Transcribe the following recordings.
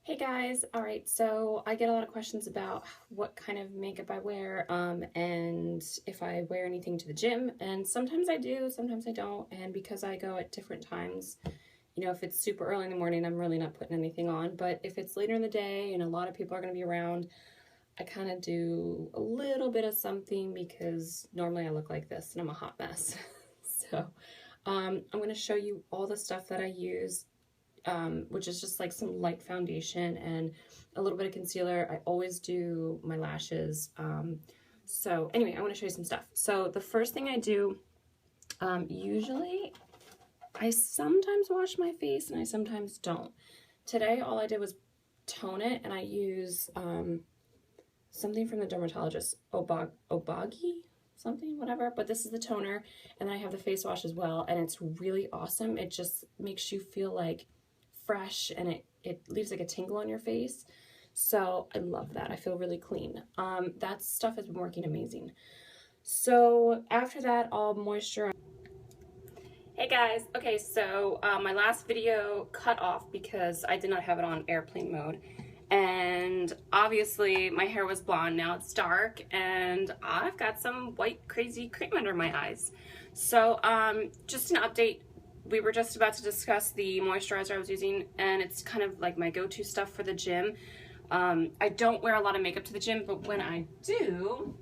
Hey guys, all right, so I get a lot of questions about what kind of makeup I wear and if I wear anything to the gym, and sometimes I do, sometimes I don't, and because I go at different times, if it's super early in the morning, I'm really not putting anything on, but if it's later in the day and a lot of people are going to be around, I kind of do a little bit of something because normally I look like this and I'm a hot mess. So I'm going to show you all the stuff that I use, which is just like some light foundation and a little bit of concealer. I always do my lashes. So anyway, I want to show you some stuff. So the first thing I do, usually I sometimes wash my face and I sometimes don't. Today, all I did was tone it, and I use something from the dermatologist, Obagi, something, whatever, but this is the toner, and then I have the face wash as well, and it's really awesome. It just makes you feel like fresh, and it leaves like a tingle on your face. So I love that. I feel really clean. That stuff has been working amazing. So after that, I'll moisturize. Hey guys, okay, so my last video cut off because I did not have it on airplane mode, and obviously my hair was blonde. Now it's dark and I've got some white crazy cream under my eyes. So just an update. We were just about to discuss the moisturizer I was using, and it's kind of like my go-to stuff for the gym. I don't wear a lot of makeup to the gym, but when I do,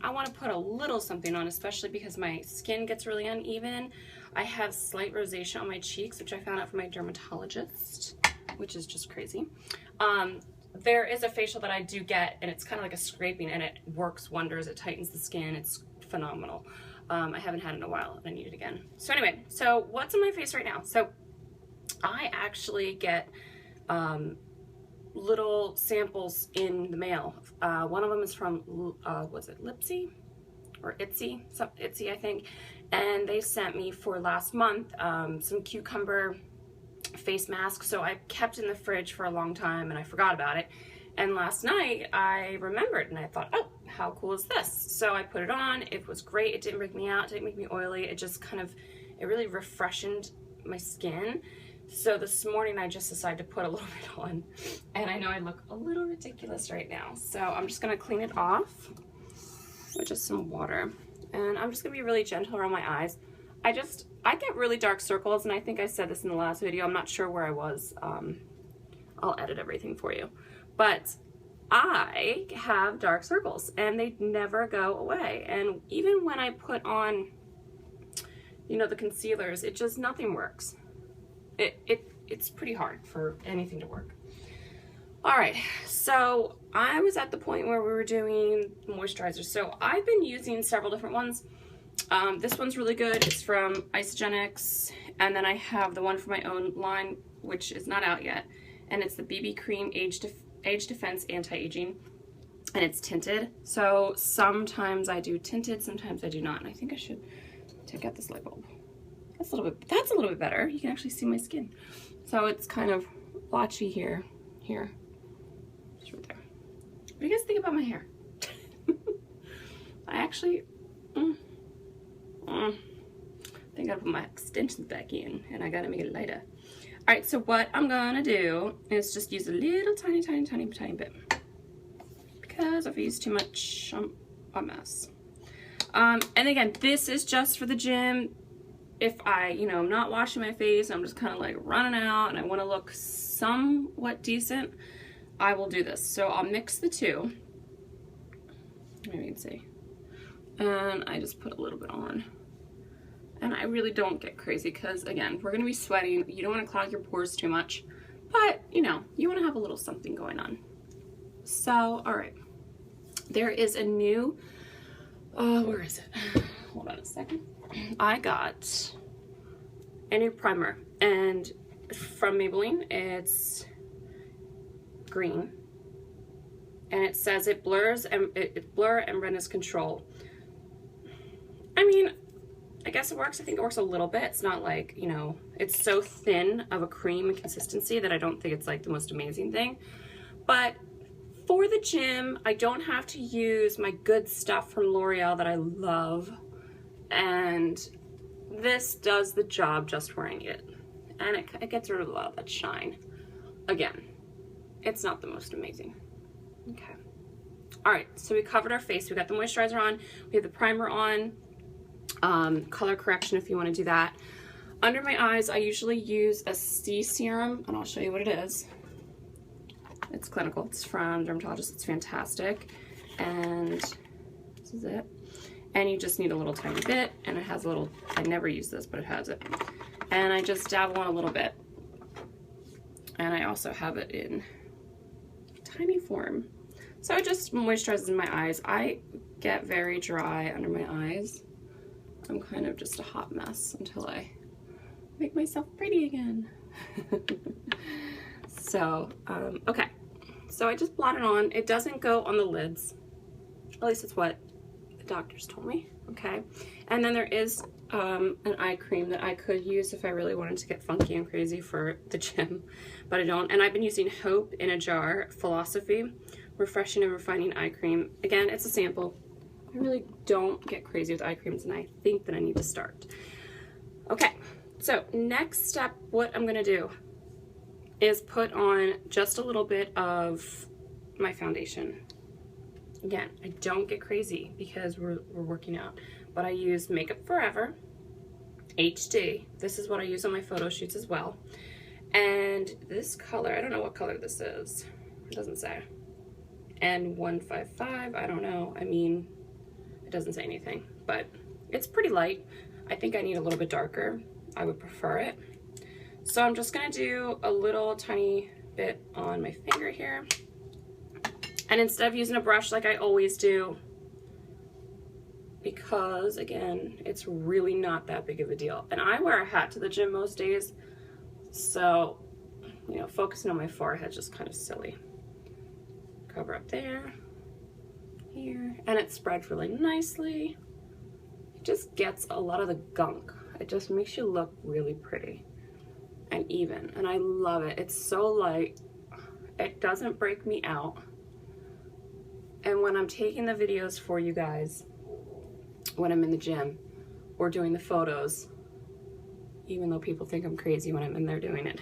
I want to put a little something on, especially because my skin gets really uneven. I have slight rosacea on my cheeks, which I found out from my dermatologist, which is just crazy. There is a facial that I do get, and it's kind of like a scraping, and it works wonders. It tightens the skin. It's phenomenal. I haven't had it in a while, and I need it again. So anyway, so what's on my face right now? So I actually get little samples in the mail. One of them is from, was it Lipsy or Itsy? Itsy, I think. And they sent me for last month some cucumber face mask. So I kept in the fridge for a long time and I forgot about it. And last night I remembered and I thought, oh, how cool is this? So I put it on. It was great. It didn't break me out. It didn't make me oily. It just it really refreshed my skin. So this morning I just decided to put a little bit on, and I know I look a little ridiculous right now. So I'm just gonna clean it off with just some water, and I'm just gonna be really gentle around my eyes. I get really dark circles, and I think I said this in the last video. I'm not sure where I was. I'll edit everything for you, but I have dark circles and they never go away. And even when I put on, the concealers, nothing works. It's pretty hard for anything to work. All right, so I was at the point where we were doing moisturizers. So I've been using several different ones. This one's really good. It's from Isagenix, and then I have the one from my own line, which is not out yet, and it's the BB Cream Age Defense Anti-Aging, and it's tinted. So sometimes I do tinted, sometimes I do not, and I think I should take out this light bulb. That's a little bit better. You can actually see my skin. So it's kind of blotchy here, just right there. What do you guys think about my hair? I actually, think I gotta put my extensions back in, and I gotta make it lighter. All right, so what I'm gonna do is just use a little tiny bit, because if I use too much, I'm a mess. And again, this is just for the gym. If I'm not washing my face, I'm just kind of like running out and I want to look somewhat decent, I will do this. So I'll mix the two. Maybe you can see. And I just put a little bit on. And I really don't get crazy because, again, we're going to be sweating. You don't want to clog your pores too much. But, you want to have a little something going on. So, all right. There is a new, where is it? Hold on a second. I got a new primer, and from Maybelline. It's green, and it says it blurs and blur and redness control. I guess it works. I think it works a little bit. It's not like, it's so thin of a cream and consistency that I don't think it's like the most amazing thing. But for the gym, I don't have to use my good stuff from L'Oreal that I love. And this does the job just where I need it. And it gets rid of a lot of that shine. Again, it's not the most amazing. Okay. All right, so we covered our face. We got the moisturizer on. We have the primer on. Color correction if you want to do that. Under my eyes, I usually use a C serum, and I'll show you what it is. It's clinical. It's from Dermatologist. It's fantastic. And this is it. And you just need a little tiny bit, and it has a little, I never use this, but it has it. And I just dabble on a little bit. And I also have it in tiny form. So it just moisturizes my eyes. I get very dry under my eyes. I'm kind of just a hot mess until I make myself pretty again. So, okay. So I just blot it on. It doesn't go on the lids. At least it's what the doctors told me. Okay. And then there is an eye cream that I could use if I really wanted to get funky and crazy for the gym, but I don't. And I've been using Hope in a Jar Philosophy Refreshing and Refining Eye Cream. Again, it's a sample. I really don't get crazy with eye creams, and I think that I need to start. Okay, so next step, what I'm gonna do is put on just a little bit of my foundation. Again, I don't get crazy because we're working out, but I use Makeup Forever HD. This is what I use on my photo shoots as well. And this color, I don't know what color this is. It doesn't say. N155, I don't know. I mean, it doesn't say anything, but it's pretty light. I think I need a little bit darker. I would prefer it. So I'm just gonna do a little tiny bit on my finger here. And instead of using a brush like I always do, because again, it's really not that big of a deal. And I wear a hat to the gym most days, so, you know, focusing on my forehead is just kind of silly. Cover up there, here, and it spreads really nicely. It just gets a lot of the gunk. It just makes you look really pretty and even, and I love it. It's so light. It doesn't break me out. And when I'm taking the videos for you guys, when I'm in the gym or doing the photos, even though people think I'm crazy when I'm in there doing it,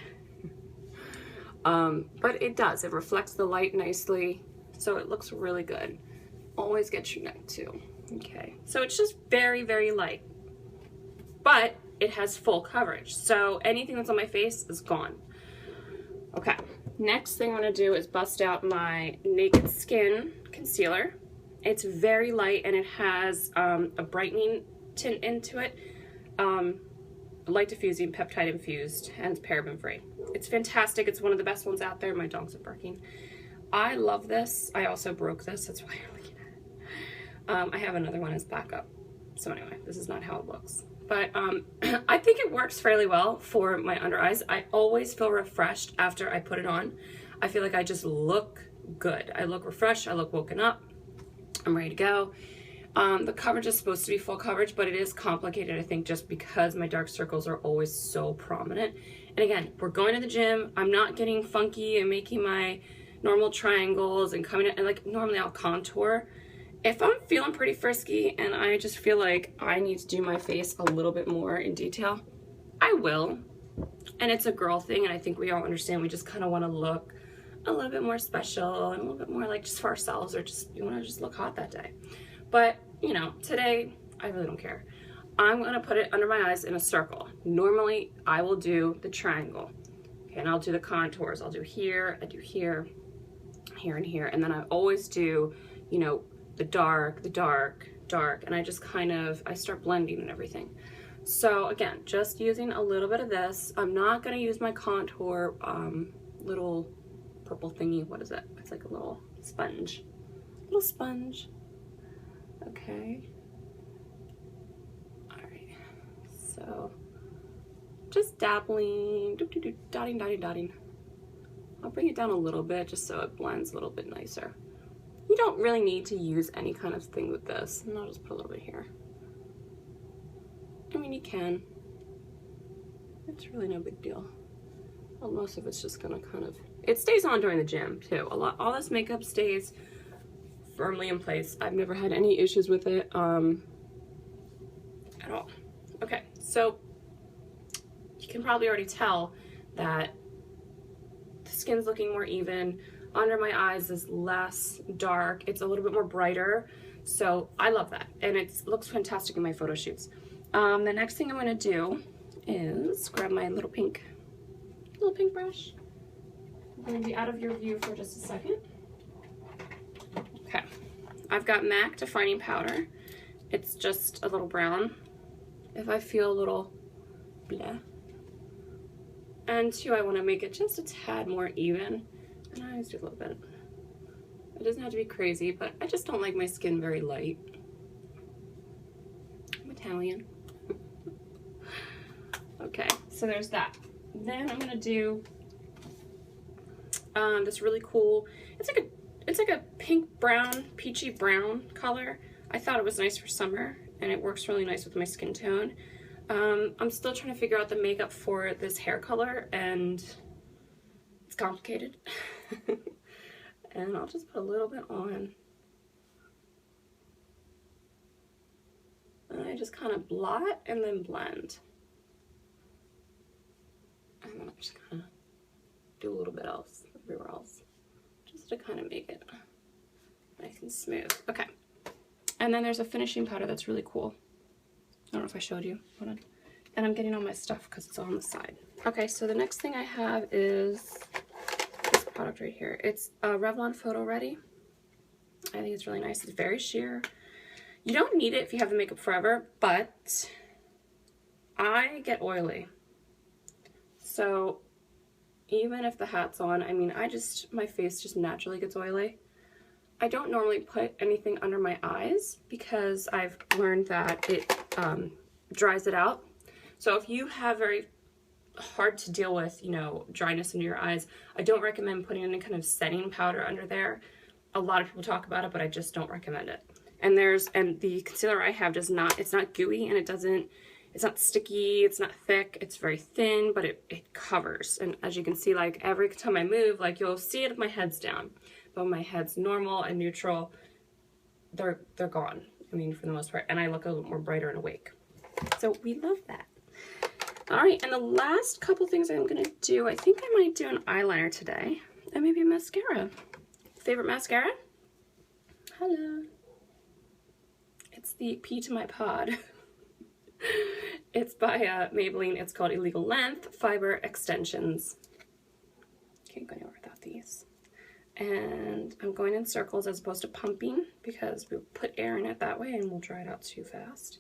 but it does. It reflects the light nicely, so it looks really good. Always get your neck too. Okay, so it's just very, very light, but it has full coverage. So anything that's on my face is gone. Okay, next thing I'm gonna do is bust out my Naked Skin concealer. It's very light and it has a brightening tint into it. Light diffusing, peptide infused, and it's paraben free. It's fantastic. It's one of the best ones out there. My dogs are barking. I love this. I also broke this. That's why you're looking at it. I have another one as backup. So anyway, this is not how it looks. But I think it works fairly well for my under eyes. I always feel refreshed after I put it on. I feel like I just look good. I look refreshed. I look woken up. I'm ready to go. The coverage is supposed to be full coverage, but it is complicated, I think, just because my dark circles are always so prominent. And again, we're going to the gym. I'm not getting funky and making my normal triangles and coming in, and like normally I'll contour. If I'm feeling pretty frisky and I just feel like I need to do my face a little bit more in detail, I will. And it's a girl thing, and I think we all understand we just kind of want to look a little bit more special and a little bit more like just for ourselves, or just you want to just look hot that day. But, you know, today, I really don't care. I'm going to put it under my eyes in a circle. Normally, I will do the triangle. Okay, and I'll do the contours. I'll do here, I do here, here, and here. And then I always do, you know, the dark, dark. And I just kind of, I start blending and everything. So, again, just using a little bit of this. I'm not going to use my contour little purple thingy. What is it? It's like a little sponge. Little sponge. Okay. All right. So just dabbling, dotting. I'll bring it down a little bit just so it blends a little bit nicer. You don't really need to use any kind of thing with this. And I'll just put a little bit here. I mean, you can. It's really no big deal. Well, most of it's just gonna kind of, it stays on during the gym too. All this makeup stays firmly in place. I've never had any issues with it at all. Okay, so you can probably already tell that the skin's looking more even. under my eyes is less dark. It's a little bit more brighter. So I love that. And it looks fantastic in my photo shoots. The next thing I'm gonna do is grab my little pink brush. I'm gonna be out of your view for just a second. Okay, I've got MAC defining powder. It's just a little brown. If I feel a little blah. And two, I wanna make it just a tad more even. And I always do a little bit. It doesn't have to be crazy, but I just don't like my skin very light. I'm Italian. Okay, so there's that. Then I'm gonna do this really cool, it's like a pink brown, peachy brown color. I thought it was nice for summer and it works really nice with my skin tone. I'm still trying to figure out the makeup for this hair color and it's complicated. And I'll just put a little bit on. And I just kind of blot and then blend. And then I just kind of do a little bit else, everywhere else, just to kind of make it nice and smooth. Okay. And then there's a finishing powder that's really cool. I don't know if I showed you. Hold on. And I'm getting all my stuff because it's all on the side. Okay, so the next thing I have is this product right here. It's Revlon Photo Ready. I think it's really nice. It's very sheer. You don't need it if you have the makeup forever, but I get oily. So even if the hat's on, I mean, my face just naturally gets oily. I don't normally put anything under my eyes because I've learned that it dries it out. So if you have very hard to deal with, you know, dryness under your eyes, I don't recommend putting any kind of setting powder under there. A lot of people talk about it, but I just don't recommend it. And the concealer I have does not, it's not gooey and it's not sticky, it's not thick, it's very thin, but it covers. And as you can see, like every time I move, like you'll see it if my head's down. But when my head's normal and neutral, they're gone. I mean, for the most part, and I look a little more brighter and awake. So we love that. All right, and the last couple things I'm gonna do, I think I might do an eyeliner today, and maybe a mascara. Favorite mascara? Hello. It's the P to my pod. It's by Maybelline. It's called Illegal Length Fiber Extensions. Can't go anywhere without these. And I'm going in circles as opposed to pumping because we'll put air in it that way and we'll dry it out too fast.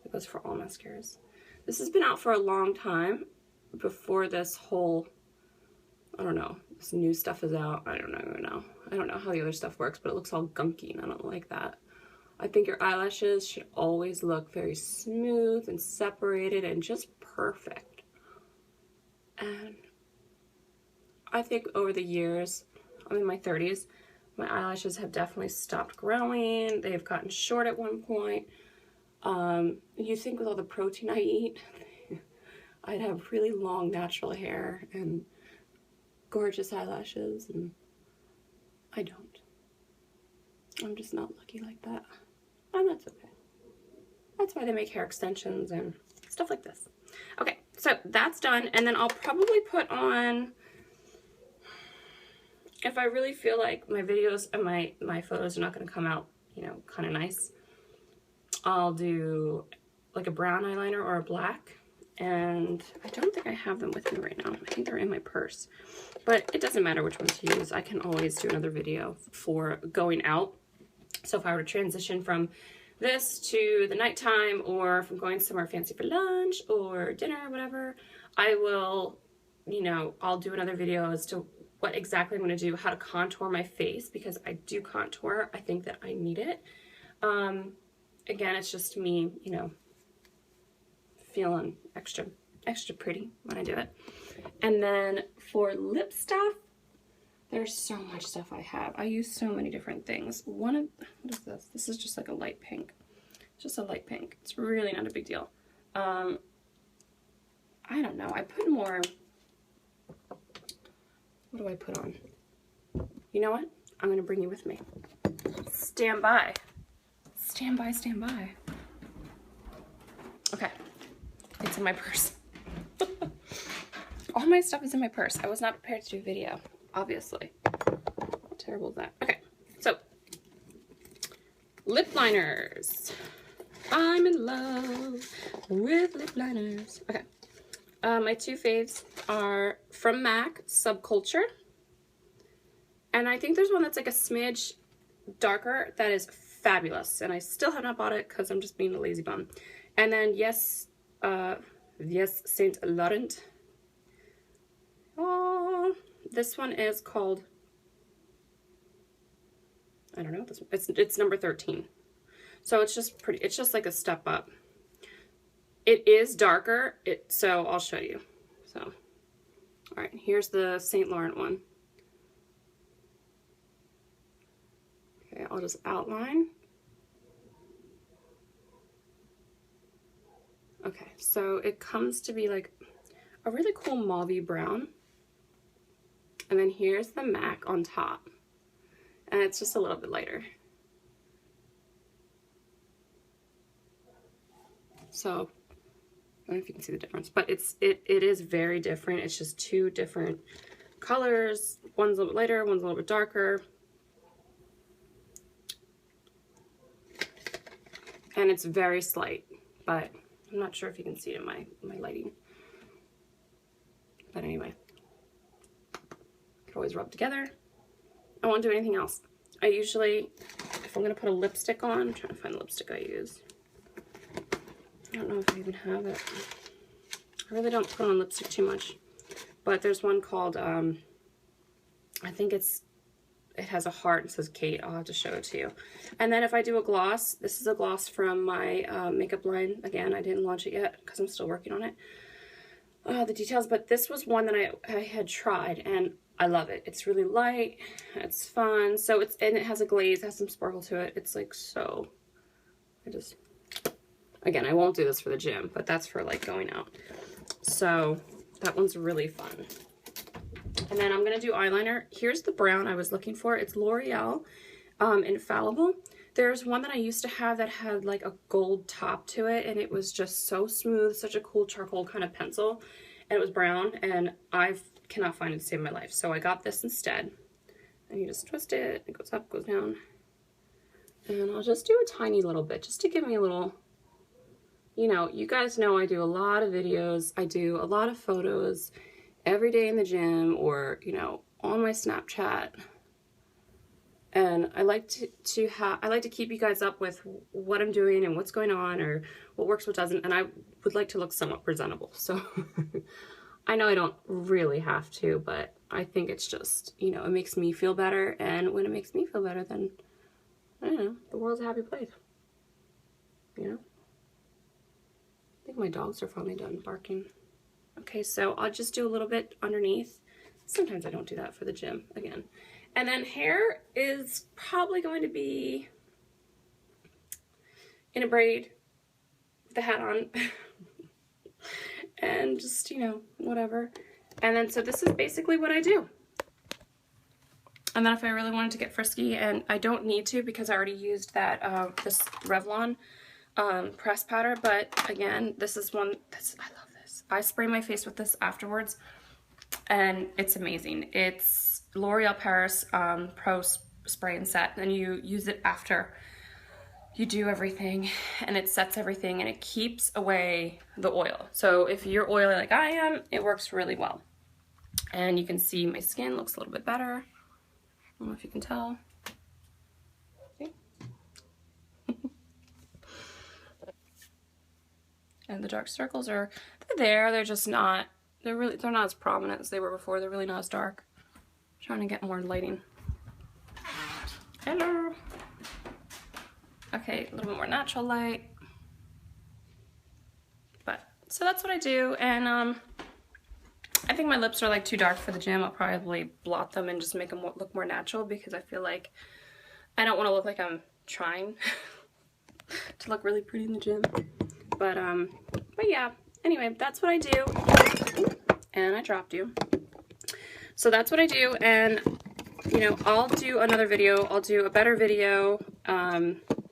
It goes for all mascaras. This has been out for a long time before this whole, I don't know, this new stuff is out. I don't even know. I don't know how the other stuff works, but it looks all gunky and I don't like that. I think your eyelashes should always look very smooth and separated and just perfect. And I think over the years, I'm in my 30s, my eyelashes have definitely stopped growing. They've gotten short at one point. You think with all the protein I eat, I'd have really long natural hair and gorgeous eyelashes, and I don't. I'm just not lucky like that. And that's okay. That's why they make hair extensions and stuff like this. Okay, so that's done, and then I'll probably put on, if I really feel like my videos and my photos are not going to come out, you know, kind of nice, I'll do like a brown eyeliner or a black. And I don't think I have them with me right now. I think they're in my purse. But it doesn't matter which one to use. I can always do another video for going out. So if I were to transition from this to the nighttime, or from going somewhere fancy for lunch or dinner or whatever, I will, you know, I'll do another video as to what exactly I'm going to do, how to contour my face, because I do contour. I think that I need it. Again, it's just me, you know, feeling extra pretty when I do it. And then for lip stuff, there's so much stuff I have. I use so many different things. What is this? This is just like a light pink. Just a light pink. It's really not a big deal. I don't know. I put more. What do I put on? You know what? I'm going to bring you with me. Stand by. Stand by, stand by. Okay. It's in my purse. All my stuff is in my purse. I was not prepared to do a video, obviously. terrible is that? Okay, so lip liners. I'm in love with lip liners. Okay, my two faves are from MAC, Subculture. And I think there's one that's like a smidge darker that is fabulous. And I still have not bought it because I'm just being a lazy bum. And then yes, Saint Laurent. Oh, this one is called, I don't know this one. It's number 13. So it's just pretty, it's just like a step up. It is darker, so I'll show you. So, all right, here's the Saint Laurent one. Okay, I'll just outline. Okay, so it comes to be like a really cool mauvey brown. And then here's the MAC on top. And it's just a little bit lighter. So, I don't know if you can see the difference, but it is very different. It's just two different colors. One's a little bit lighter, one's a little bit darker. And it's very slight, but I'm not sure if you can see it in my lighting. But anyway, could always rub together. I won't do anything else. I usually, if I'm gonna put a lipstick on, I'm trying to find the lipstick I use. I don't know if I even have it. I really don't put on lipstick too much, but there's one called, I think it has a heart and says Kate. I'll have to show it to you. And then if I do a gloss, this is a gloss from my makeup line. Again, I didn't launch it yet because I'm still working on it. The details, but this was one that I had tried and I love it. It's really light, it's fun. So and it has a glaze, it has some sparkle to it. It's like so, again, I won't do this for the gym, but that's for like going out. So that one's really fun. And then I'm going to do eyeliner. Here's the brown I was looking for. It's L'Oreal Infallible. There's one that I used to have that had like a gold top to it, and it was just so smooth, such a cool charcoal kind of pencil. And it was brown, and I cannot find it to save my life. So I got this instead. And you just twist it. It goes up, goes down. And I'll just do a tiny little bit just to give me a little, you know, you guys know I do a lot of videos. I do a lot of photos every day in the gym or, you know, on my Snapchat. And I like to keep you guys up with what I'm doing and what's going on or what works, what doesn't. And I would like to look somewhat presentable. So I know I don't really have to, but I think it's just, you know, it makes me feel better. And when it makes me feel better, then, I don't know, the world's a happy place. You know? I think my dogs are finally done barking. Okay, so I'll just do a little bit underneath. Sometimes I don't do that for the gym, again. And then hair is probably going to be in a braid with a hat on. And just, you know, whatever. And then, so this is basically what I do. And then if I really wanted to get frisky, and I don't need to because I already used that, this Revlon press powder. But again, this is one that's, I love this. I spray my face with this afterwards. And it's amazing. It's L'Oreal Paris Pro Spray and Set, and you use it after you do everything, and it sets everything, and it keeps away the oil. So if you're oily like I am, it works really well. And you can see my skin looks a little bit better. I don't know if you can tell. See? And the dark circles they're there. They're just not. They're not as prominent as they were before. They're really not as dark. I'm trying to get more lighting. Hello. Okay, a little bit more natural light. But so that's what I do, and I think my lips are like too dark for the gym. I'll probably blot them and just make them look more natural because I feel like I don't want to look like I'm trying to look really pretty in the gym. But yeah. Anyway, that's what I do. And I dropped you. So that's what I do, and you know, I'll do another video. I'll do a better video.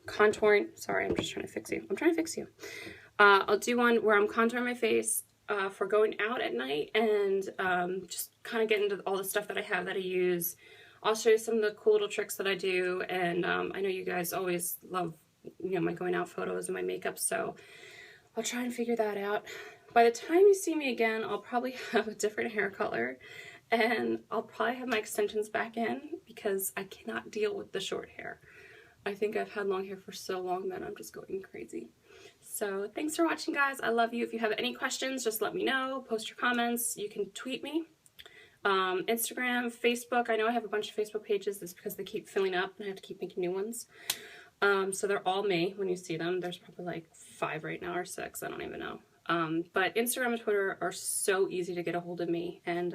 Contouring. Sorry, I'm just trying to fix you. I'm trying to fix you. I'll do one where I'm contouring my face for going out at night, and just kind of get into all the stuff that I have that I use. I'll show you some of the cool little tricks that I do, and I know you guys always love, you know, my going out photos and my makeup, so I'll try and figure that out. By the time you see me again, I'll probably have a different hair color, and I'll probably have my extensions back in because I cannot deal with the short hair. I think I've had long hair for so long that I'm just going crazy. So thanks for watching, guys. I love you. If you have any questions, just let me know. Post your comments. You can tweet me. Instagram, Facebook. I know I have a bunch of Facebook pages. That's because they keep filling up and I have to keep making new ones. So they're all me when you see them. There's probably like 5 right now or 6. I don't even know. But Instagram and Twitter are so easy to get a hold of me. And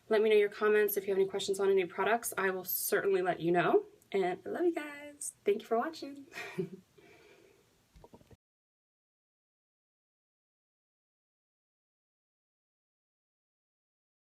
let me know your comments. If you have any questions on any products, I will certainly let you know. And I love you guys. Thank you for watching.